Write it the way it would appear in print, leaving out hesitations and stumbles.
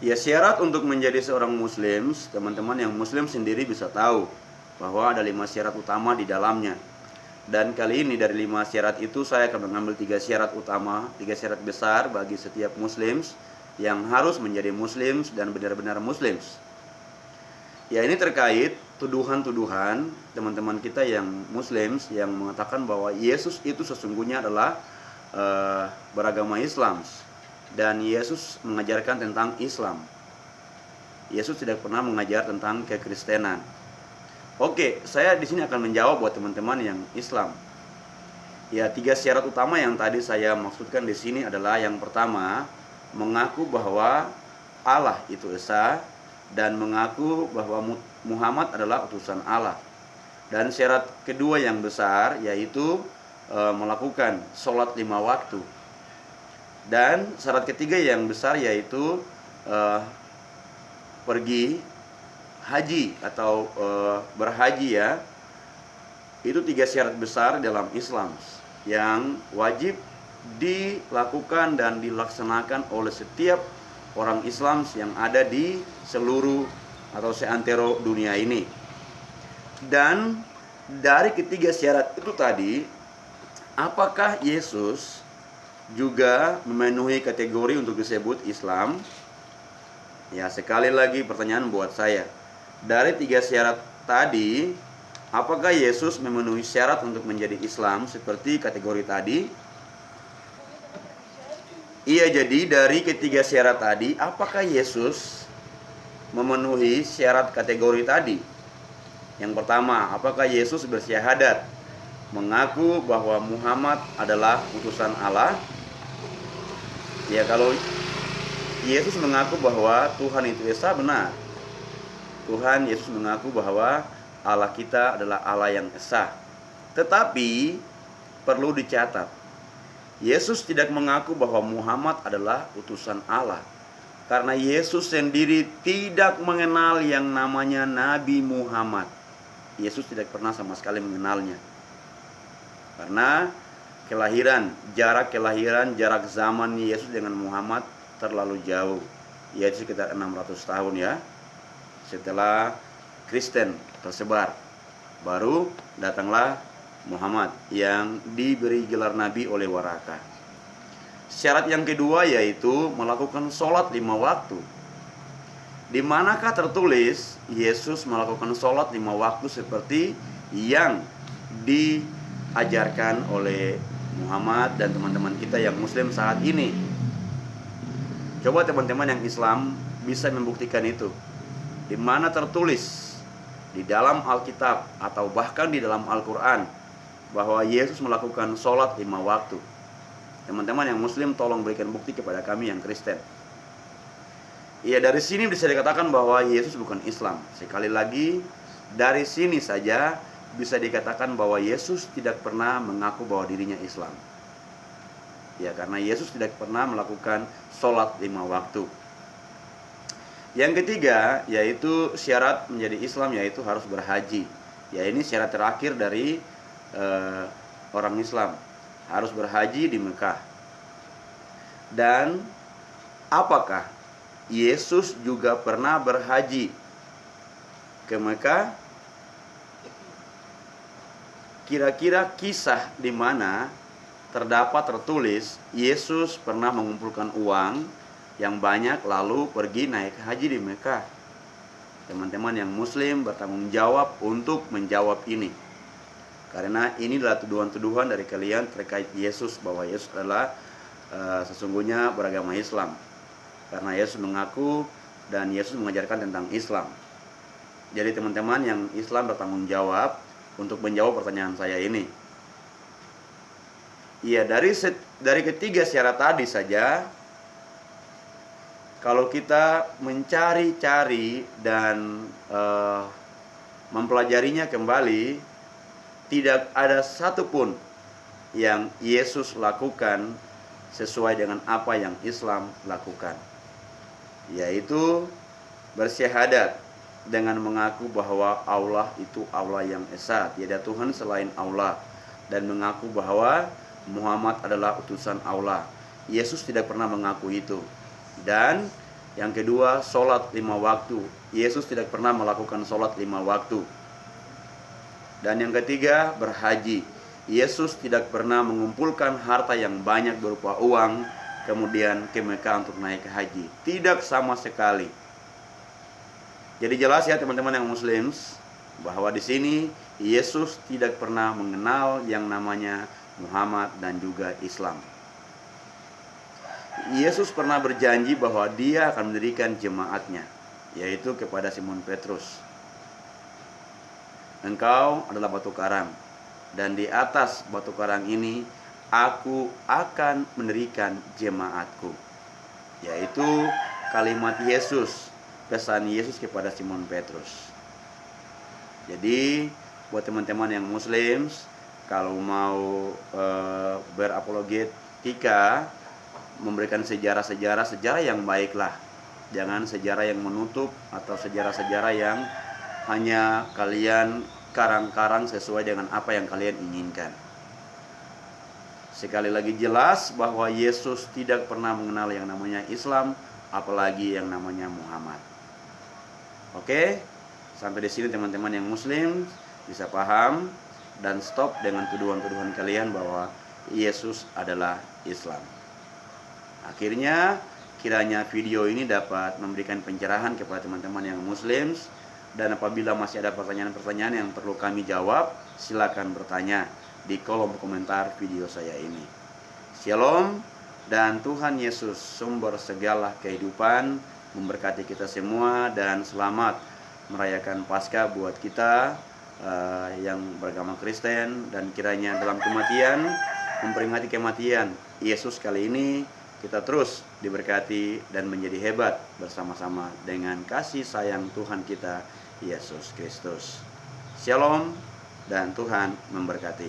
Ya, syarat untuk menjadi seorang muslim, teman-teman yang muslim sendiri bisa tahu bahwa ada 5 syarat utama di dalamnya. Dan kali ini dari 5 syarat itu saya akan mengambil 3 syarat utama, 3 syarat besar bagi setiap muslim yang harus menjadi muslim dan benar-benar muslim. Ya, ini terkait tuduhan-tuduhan teman-teman kita yang muslim yang mengatakan bahwa Yesus itu sesungguhnya adalah beragama Islam. Dan Yesus mengajarkan tentang Islam. Yesus tidak pernah mengajar tentang kekristenan. Oke, saya di sini akan menjawab buat teman-teman yang Islam. Ya, 3 syarat utama yang tadi saya maksudkan di sini adalah yang pertama, mengaku bahwa Allah itu esa dan mengaku bahwa Muhammad adalah utusan Allah. Dan syarat kedua yang besar yaitu melakukan sholat 5 waktu. Dan syarat ketiga yang besar yaitu pergi haji atau berhaji ya. Itu 3 syarat besar dalam Islam yang wajib dilakukan dan dilaksanakan oleh setiap orang Islam yang ada di seluruh atau seantero dunia ini. Dan dari ketiga syarat itu tadi, apakah Yesus juga memenuhi kategori untuk disebut Islam? Ya, sekali lagi pertanyaan buat saya. Dari 3 syarat tadi, apakah Yesus memenuhi syarat untuk menjadi Islam seperti kategori tadi? Iya, jadi dari ketiga syarat tadi, apakah Yesus memenuhi syarat kategori tadi? Yang pertama, apakah Yesus bersyahadat, mengaku bahwa Muhammad adalah utusan Allah? Ya, kalau Yesus mengaku bahwa Tuhan itu esa, benar. Tuhan Yesus mengaku bahwa Allah kita adalah Allah yang esa. Tetapi perlu dicatat, Yesus tidak mengaku bahwa Muhammad adalah utusan Allah. Karena Yesus sendiri tidak mengenal yang namanya Nabi Muhammad. Yesus tidak pernah sama sekali mengenalnya. Karena jarak kelahiran, jarak zaman Yesus dengan Muhammad terlalu jauh, yaitu sekitar 600 tahun ya. Setelah Kristen tersebar, baru datanglah Muhammad yang diberi gelar Nabi oleh Waraka. Syarat yang kedua yaitu melakukan sholat 5 waktu. Di manakah tertulis Yesus melakukan sholat 5 waktu seperti yang diajarkan oleh Muhammad dan teman-teman kita yang muslim saat ini? Coba teman-teman yang Islam bisa membuktikan itu. Di mana tertulis di dalam Alkitab atau bahkan di dalam Al-Quran bahwa Yesus melakukan sholat 5 waktu? Teman-teman yang muslim tolong berikan bukti kepada kami yang Kristen. Ya, dari sini bisa dikatakan bahwa Yesus bukan Islam. Sekali lagi, dari sini saja bisa dikatakan bahwa Yesus tidak pernah mengaku bahwa dirinya Islam. Ya, karena Yesus tidak pernah melakukan sholat 5 waktu. Yang ketiga yaitu syarat menjadi Islam, yaitu harus berhaji. Ya, ini syarat terakhir dari orang Islam, harus berhaji di Mekah. Dan apakah Yesus juga pernah berhaji ke Mekah? Kira-kira kisah di mana tertulis Yesus pernah mengumpulkan uang yang banyak lalu pergi naik haji di Mekah? Teman-teman yang muslim bertanggung jawab untuk menjawab ini, karena ini adalah tuduhan-tuduhan dari kalian terkait Yesus, bahwa Yesus adalah sesungguhnya beragama Islam. Karena Yesus mengaku dan Yesus mengajarkan tentang Islam. Jadi teman-teman yang Islam bertanggung jawab untuk menjawab pertanyaan saya ini. Iya, dari ketiga syarat tadi saja, kalau kita mencari-cari dan mempelajarinya kembali, tidak ada satupun yang Yesus lakukan sesuai dengan apa yang Islam lakukan, yaitu bersyahadat dengan mengaku bahwa Allah itu Allah yang esa, tiada Tuhan selain Allah, dan mengaku bahwa Muhammad adalah utusan Allah. Yesus tidak pernah mengaku itu. Dan Yang kedua, sholat 5 waktu. Yesus tidak pernah melakukan sholat 5 waktu. Dan yang ketiga, berhaji. Yesus tidak pernah mengumpulkan harta yang banyak berupa uang, kemudian ke Mekah untuk naik ke haji. Tidak sama sekali. Jadi jelas ya teman-teman yang muslims, bahwa di sini Yesus tidak pernah mengenal yang namanya Muhammad dan juga Islam. Yesus pernah berjanji bahwa dia akan mendirikan jemaatnya, yaitu kepada Simon Petrus. Engkau adalah batu karang, dan di atas batu karang ini aku akan mendirikan jemaatku. Yaitu kalimat Yesus, pesan Yesus kepada Simon Petrus. Jadi buat teman-teman yang muslims, kalau mau berapologetika, memberikan sejarah yang baiklah. Jangan sejarah yang menutup atau sejarah-sejarah yang hanya kalian karang-karang sesuai dengan apa yang kalian inginkan. Sekali lagi jelas bahwa Yesus tidak pernah mengenal yang namanya Islam, apalagi yang namanya Muhammad. Oke, sampai di sini teman-teman yang muslim bisa paham dan stop dengan tuduhan-tuduhan kalian bahwa Yesus adalah Islam. Akhirnya kiranya video ini dapat memberikan pencerahan kepada teman-teman yang muslims, dan apabila masih ada pertanyaan-pertanyaan yang perlu kami jawab, silakan bertanya di kolom komentar video saya ini. Shalom, dan Tuhan Yesus sumber segala kehidupan memberkati kita semua, dan selamat merayakan Paskah buat kita yang beragama Kristen, dan kiranya dalam kematian memperingati kematian Yesus kali ini kita terus diberkati dan menjadi hebat bersama-sama dengan kasih sayang Tuhan kita Yesus Kristus. Shalom, dan Tuhan memberkati.